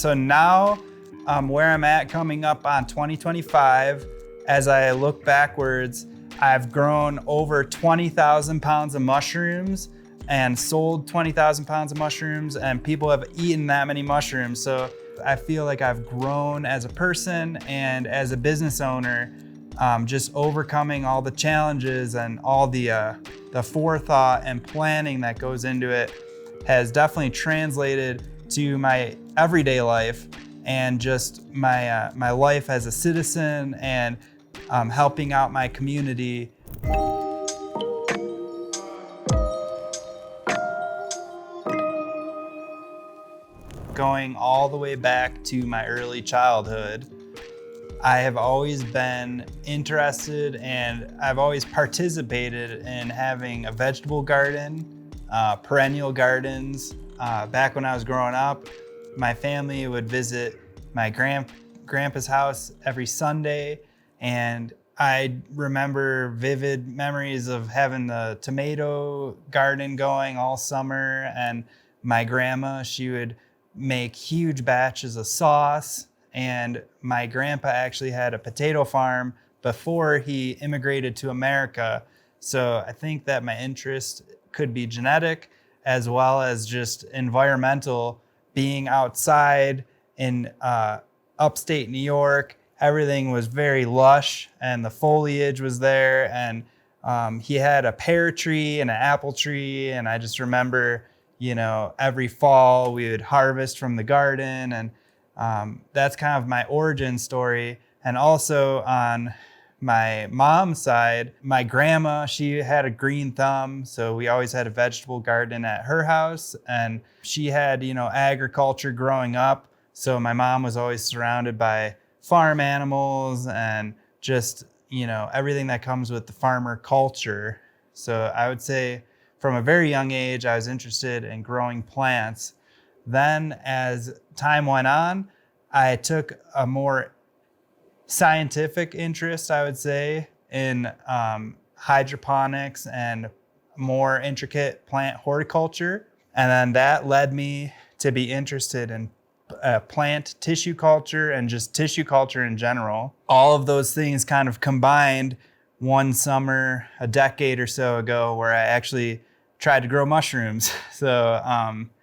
So now where I'm at coming up on 2025, as I look backwards, I've grown over 20,000 pounds of mushrooms and sold 20,000 pounds of mushrooms, and people have eaten that many mushrooms. So I feel like I've grown as a person and as a business owner, just overcoming all the challenges and all the forethought and planning that goes into it has definitely translated to my everyday life and just my life as a citizen and helping out my community. Going all the way back to my early childhood, I have always been interested and I've always participated in having a vegetable garden, perennial gardens. Back when I was growing up, my family would visit my grandpa's house every Sunday, and I remember vivid memories of having the tomato garden going all summer, and my grandma, she would make huge batches of sauce, and my grandpa actually had a potato farm before he immigrated to America. So I think that my interest could be genetic as well as just environmental. Being outside in upstate New York, everything was very lush and the foliage was there, and he had a pear tree and an apple tree, and I just remember, every fall we would harvest from the garden, and that's kind of my origin story. And also on my mom's side, my grandma, she had a green thumb, so we always had a vegetable garden at her house, and she had, agriculture growing up. So my mom was always surrounded by farm animals and just, everything that comes with the farmer culture. So I would say from a very young age, I was interested in growing plants. Then as time went on, I took a more scientific interest, I would say, in hydroponics and more intricate plant horticulture. And then that led me to be interested in plant tissue culture and just tissue culture in general. All of those things kind of combined one summer a decade or so ago where I actually tried to grow mushrooms. So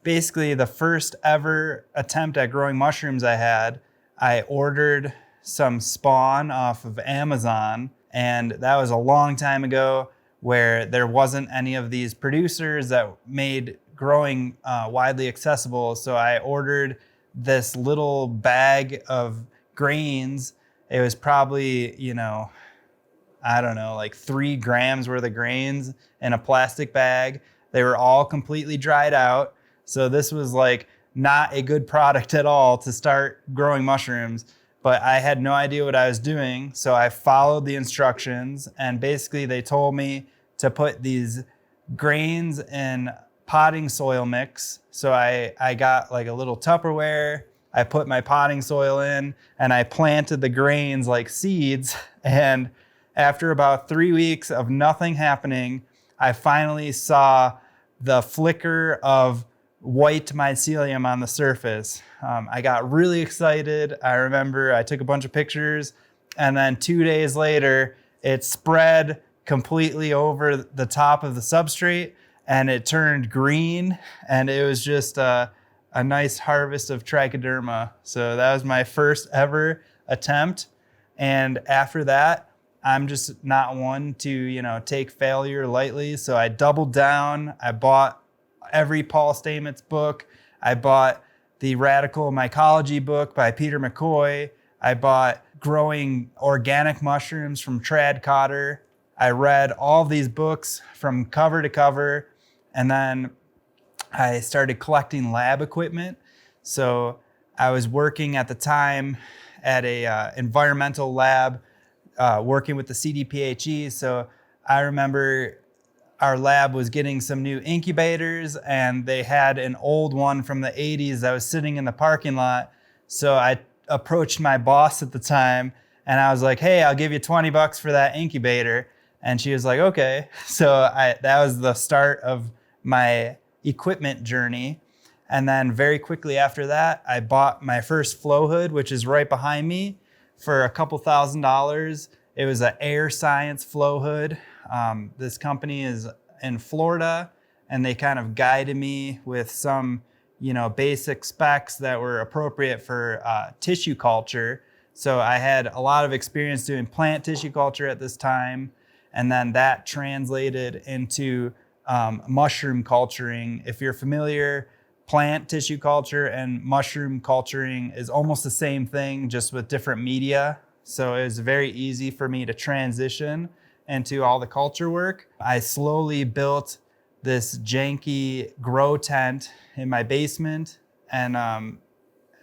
basically the first ever attempt at growing mushrooms I ordered some spawn off of Amazon, and that was a long time ago where there wasn't any of these producers that made growing widely accessible. So I ordered this little bag of grains. It was probably, like 3 grams worth of grains in a plastic bag. They were all completely dried out. So this was like not a good product at all to start growing mushrooms, but I had no idea what I was doing. So I followed the instructions, and basically they told me to put these grains in potting soil mix. So I got like a little Tupperware. I put my potting soil in and I planted the grains like seeds. And after about 3 weeks of nothing happening, I finally saw the flicker of white mycelium on the surface. I got really excited. I remember I took a bunch of pictures, and then 2 days later, it spread completely over the top of the substrate and it turned green, and it was just a nice harvest of trichoderma. So that was my first ever attempt. And after that, I'm just not one to, take failure lightly. So I doubled down. I bought every Paul Stamets book. I bought the Radical Mycology book by Peter McCoy. I bought Growing Organic Mushrooms from Trad Cotter. I read all these books from cover to cover. And then I started collecting lab equipment. So I was working at the time at a environmental lab, working with the CDPHE. So I remember our lab was getting some new incubators, and they had an old one from the 80s that was sitting in the parking lot. So I approached my boss at the time and I was like, hey, I'll give you $20 for that incubator. And she was like, okay. So that was the start of my equipment journey. And then very quickly after that, I bought my first flow hood, which is right behind me, for a couple $1,000s. It was an Air Science flow hood. This company is in Florida, and they kind of guided me with some, basic specs that were appropriate for tissue culture. So I had a lot of experience doing plant tissue culture at this time, and then that translated into mushroom culturing. If you're familiar, plant tissue culture and mushroom culturing is almost the same thing, just with different media. So it was very easy for me to transition into all the culture work. I slowly built this janky grow tent in my basement. And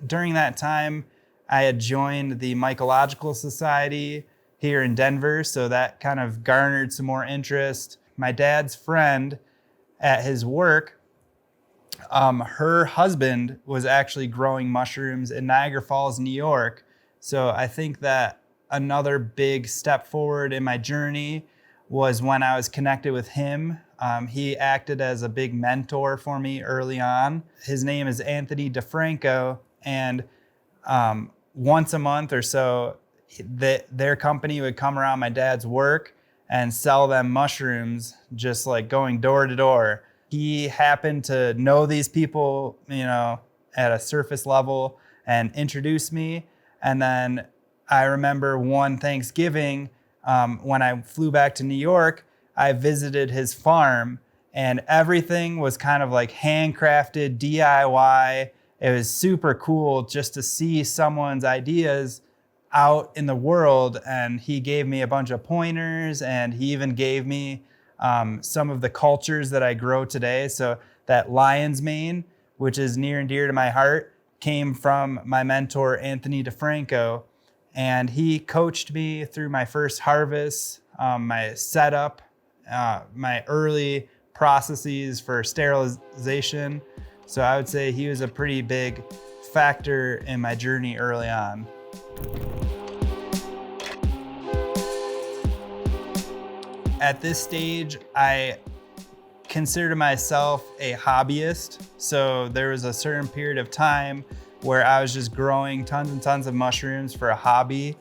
during that time, I had joined the Mycological Society here in Denver. So that kind of garnered some more interest. My dad's friend at his work, her husband was actually growing mushrooms in Niagara Falls, New York. So I think that another big step forward in my journey was when I was connected with him. He acted as a big mentor for me early on. His name is Anthony DeFranco, and once a month or so, their company would come around my dad's work and sell them mushrooms, just like going door to door. He happened to know these people, at a surface level and introduced me. And then I remember one Thanksgiving, when I flew back to New York, I visited his farm, and everything was kind of like handcrafted, DIY. It was super cool just to see someone's ideas out in the world. And he gave me a bunch of pointers, and he even gave me some of the cultures that I grow today. So that lion's mane, which is near and dear to my heart, came from my mentor, Anthony DeFranco. And he coached me through my first harvest, my setup, my early processes for sterilization. So I would say he was a pretty big factor in my journey early on. At this stage, I consider myself a hobbyist. So there was a certain period of time where I was just growing tons and tons of mushrooms for a hobby.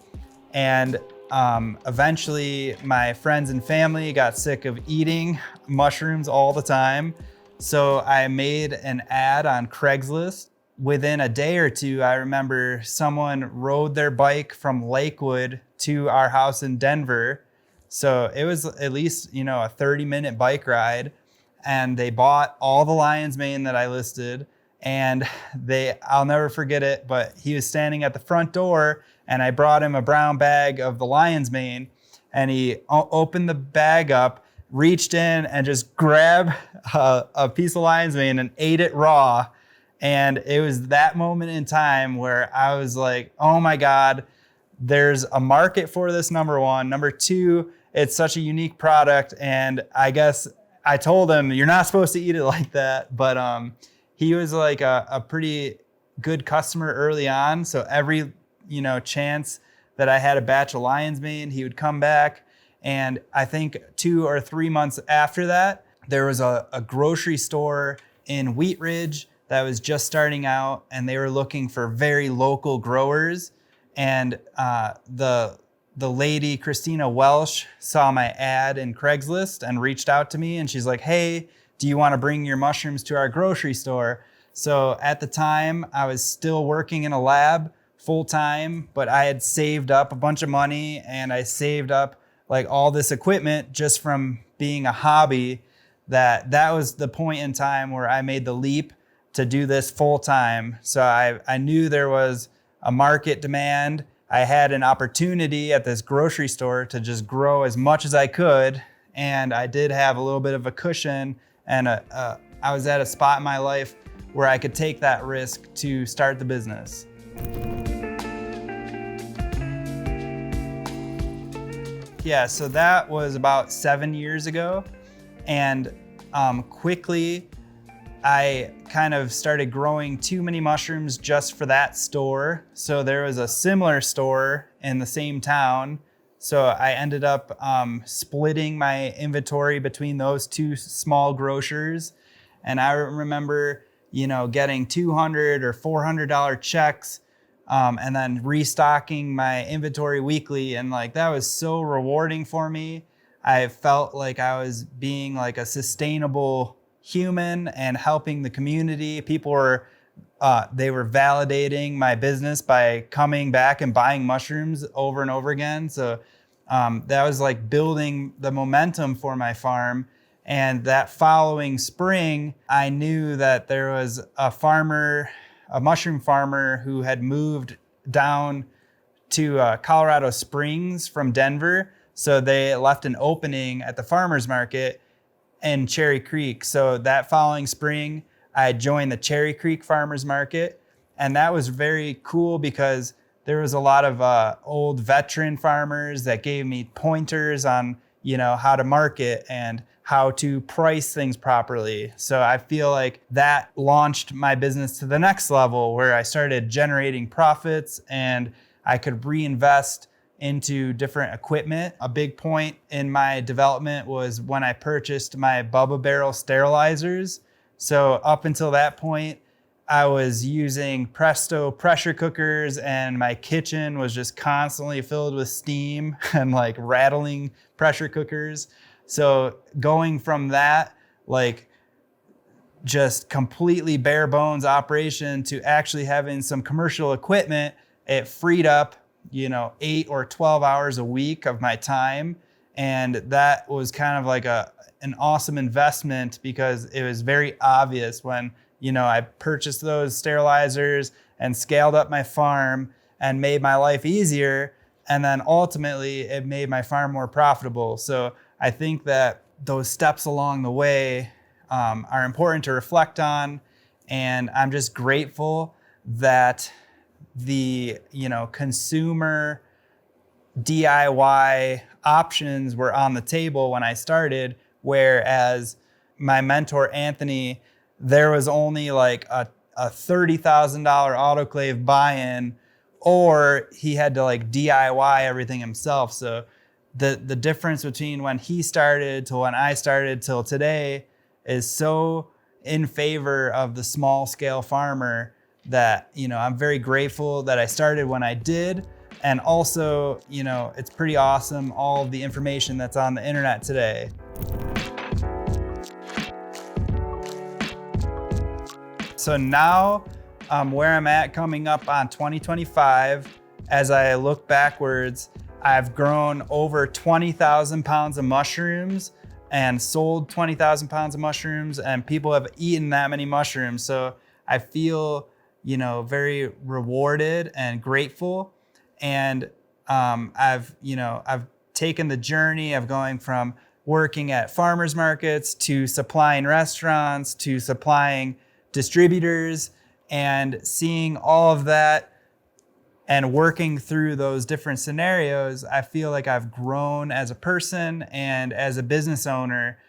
And eventually my friends and family got sick of eating mushrooms all the time. So I made an ad on Craigslist. Within a day or two, I remember someone rode their bike from Lakewood to our house in Denver. So it was at least, a 30-minute bike ride. And they bought all the lion's mane that I listed. And I'll never forget it, but he was standing at the front door, and I brought him a brown bag of the lion's mane, and he opened the bag up, reached in and just grabbed a piece of lion's mane and ate it raw. And it was that moment in time where I was like, oh my God, there's a market for this, number one. Number two, it's such a unique product. And I guess I told him, you're not supposed to eat it like that. But he was like a pretty good customer early on. So every, chance that I had a batch of lion's mane, he would come back. And I think 2 or 3 months after that, there was a grocery store in Wheat Ridge that was just starting out, and they were looking for very local growers. And the lady, Christina Welsh, saw my ad in Craigslist and reached out to me, and she's like, hey, do you want to bring your mushrooms to our grocery store? So at the time, I was still working in a lab full time, but I had saved up a bunch of money, and I saved up like all this equipment just from being a hobby. That was the point in time where I made the leap to do this full time. So I knew there was a market demand. I had an opportunity at this grocery store to just grow as much as I could. And I did have a little bit of a cushion, and I was at a spot in my life where I could take that risk to start the business. Yeah, so that was about 7 years ago. And quickly, I kind of started growing too many mushrooms just for that store. So there was a similar store in the same town. So I ended up splitting my inventory between those two small grocers. And I remember, getting $200 or $400 checks, and then restocking my inventory weekly. And like, that was so rewarding for me. I felt like I was being like a sustainable human and helping the community. People were they were validating my business by coming back and buying mushrooms over and over again. So that was like building the momentum for my farm. And that following spring, I knew that there was a mushroom farmer who had moved down to Colorado Springs from Denver. So they left an opening at the farmer's market in Cherry Creek. So that following spring, I joined the Cherry Creek Farmers Market. And that was very cool because there was a lot of old veteran farmers that gave me pointers on, how to market and how to price things properly. So I feel like that launched my business to the next level where I started generating profits and I could reinvest into different equipment. A big point in my development was when I purchased my Bubba Barrel sterilizers. So up until that point, I was using Presto pressure cookers and my kitchen was just constantly filled with steam and like rattling pressure cookers. So going from that, like just completely bare bones operation to actually having some commercial equipment, it freed up, 8 or 12 hours a week of my time. And that was kind of like an awesome investment because it was very obvious when, I purchased those sterilizers and scaled up my farm and made my life easier. And then ultimately it made my farm more profitable. So I think that those steps along the way are important to reflect on. And I'm just grateful that the, consumer DIY options were on the table when I started, whereas my mentor, Anthony, there was only like a $30,000 autoclave buy-in, or he had to like DIY everything himself. So the difference between when he started to when I started till today is so in favor of the small scale farmer that, I'm very grateful that I started when I did. And also, it's pretty awesome, all of the information that's on the internet today. So now where I'm at coming up on 2025, as I look backwards, I've grown over 20,000 pounds of mushrooms and sold 20,000 pounds of mushrooms, and people have eaten that many mushrooms. So I feel, very rewarded and grateful. And I've taken the journey of going from working at farmers markets to supplying restaurants to supplying distributors, and seeing all of that and working through those different scenarios. I feel like I've grown as a person and as a business owner,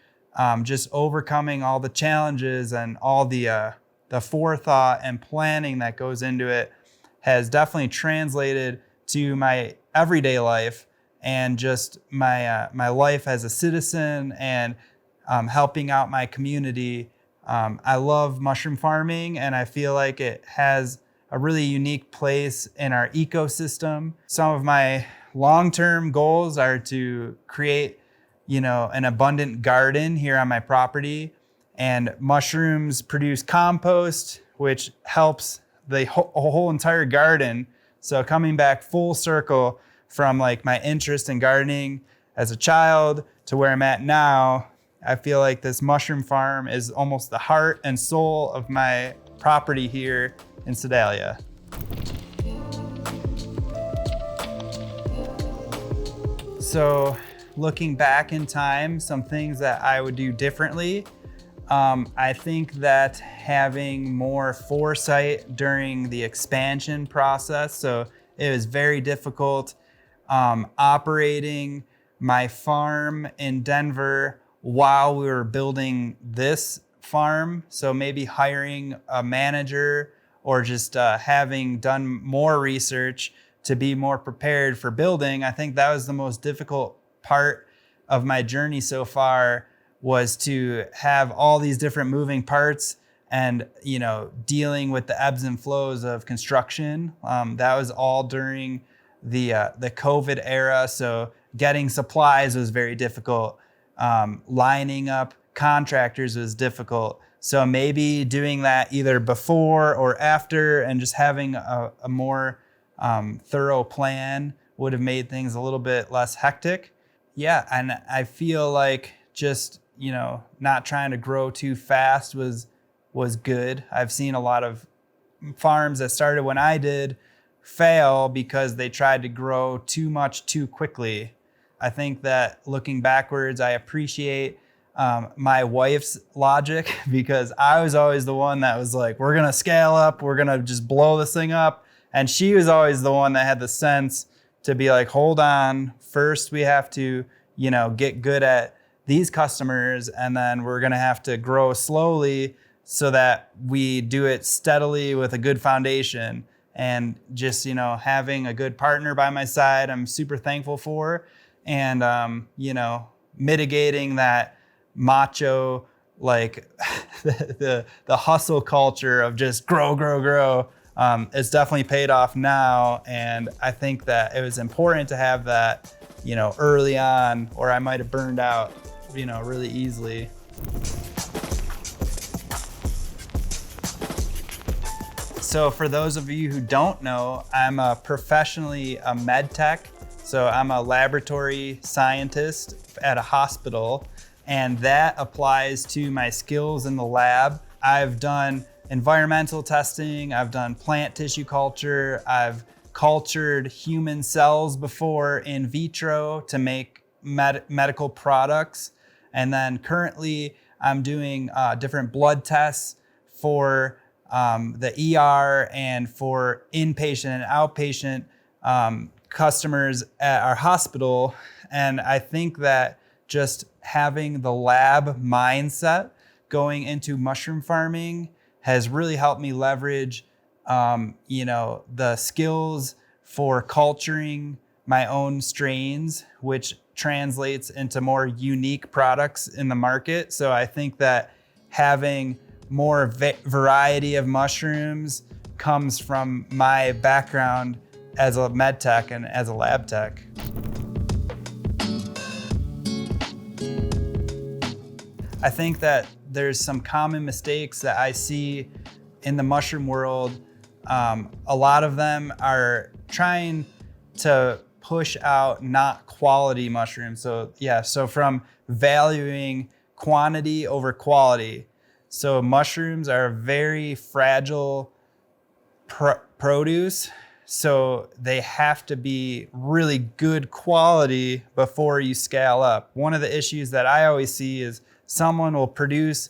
just overcoming all the challenges and all the forethought and planning that goes into it has definitely translated to my everyday life and just my life as a citizen and helping out my community. I love mushroom farming, and I feel like it has a really unique place in our ecosystem. Some of my long-term goals are to create, an abundant garden here on my property, and mushrooms produce compost, which helps the whole entire garden. So coming back full circle from like my interest in gardening as a child to where I'm at now, I feel like this mushroom farm is almost the heart and soul of my property here in Sedalia. So looking back in time, some things that I would do differently. I think that having more foresight during the expansion process. So it was very difficult operating my farm in Denver while we were building this farm. So maybe hiring a manager or just having done more research to be more prepared for building. I think that was the most difficult part of my journey so far, was to have all these different moving parts and dealing with the ebbs and flows of construction. That was all during the COVID era, so getting supplies was very difficult. Lining up contractors was difficult. So maybe doing that either before or after, and just having a more thorough plan would have made things a little bit less hectic. Yeah, and I feel like just not trying to grow too fast was good. I've seen a lot of farms that started when I did fail because they tried to grow too much too quickly. I think that looking backwards, I appreciate my wife's logic, because I was always the one that was like, we're gonna scale up, we're gonna just blow this thing up. And she was always the one that had the sense to be like, hold on, first we have to, get good at these customers, and then we're gonna have to grow slowly so that we do it steadily with a good foundation. And just, having a good partner by my side, I'm super thankful for. And, mitigating that macho, like the hustle culture of just grow. It's definitely paid off now. And I think that it was important to have that, early on, or I might have burned out, really easily. So for those of you who don't know, I'm professionally a med tech. So I'm a laboratory scientist at a hospital, and that applies to my skills in the lab. I've done environmental testing, I've done plant tissue culture, I've cultured human cells before in vitro to make medical products. And then currently I'm doing different blood tests for the ER and for inpatient and outpatient customers at our hospital. And I think that just having the lab mindset going into mushroom farming has really helped me leverage, the skills for culturing my own strains, which translates into more unique products in the market. So I think that having more variety of mushrooms comes from my background as a med tech and as a lab tech. I think that there's some common mistakes that I see in the mushroom world. A lot of them are trying to push out not quality mushrooms. So from valuing quantity over quality. So mushrooms are very fragile produce. So they have to be really good quality before you scale up. One of the issues that I always see is someone will produce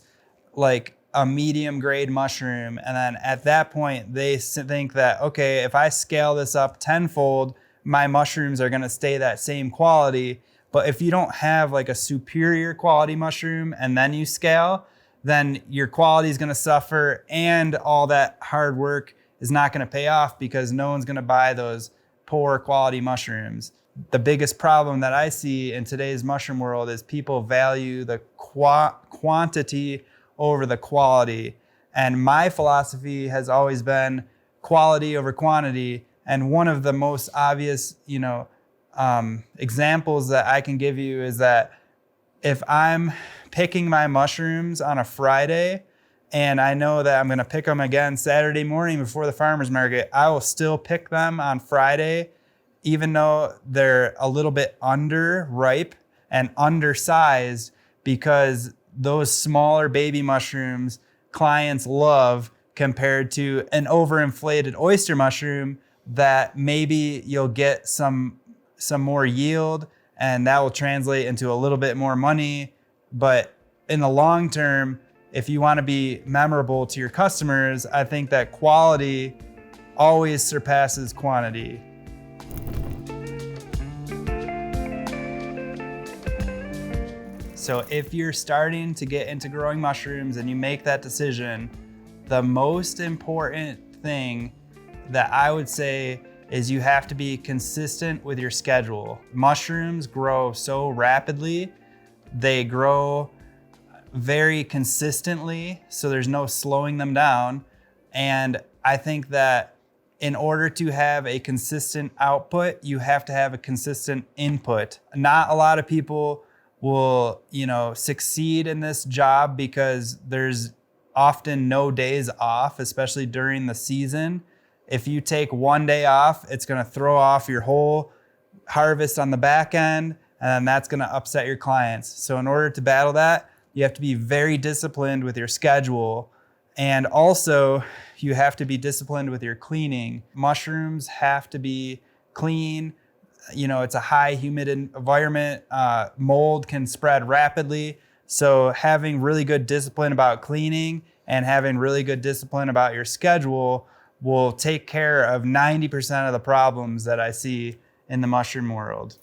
like a medium grade mushroom, and then at that point they think that, okay, if I scale this up tenfold, my mushrooms are gonna stay that same quality. But if you don't have like a superior quality mushroom and then you scale, then your quality is gonna suffer, and all that hard work is not gonna pay off because no one's gonna buy those poor quality mushrooms. The biggest problem that I see in today's mushroom world is people value the quantity over the quality. And my philosophy has always been quality over quantity. And one of the most obvious, examples that I can give you is that if I'm picking my mushrooms on a Friday and I know that I'm gonna pick them again Saturday morning before the farmer's market, I will still pick them on Friday, even though they're a little bit underripe and undersized, because those smaller baby mushrooms clients love compared to an overinflated oyster mushroom that maybe you'll get some more yield and that will translate into a little bit more money. But in the long term, if you want to be memorable to your customers, I think that quality always surpasses quantity. So if you're starting to get into growing mushrooms and you make that decision, the most important thing that I would say is you have to be consistent with your schedule. Mushrooms grow so rapidly. They grow very consistently, so there's no slowing them down. And I think that in order to have a consistent output, you have to have a consistent input. Not a lot of people will, succeed in this job because there's often no days off, especially during the season. If you take one day off, it's going to throw off your whole harvest on the back end, and then that's going to upset your clients. So in order to battle that, you have to be very disciplined with your schedule. And also, you have to be disciplined with your cleaning. Mushrooms have to be clean. It's a high humid environment. Mold can spread rapidly. So having really good discipline about cleaning and having really good discipline about your schedule will take care of 90% of the problems that I see in the mushroom world.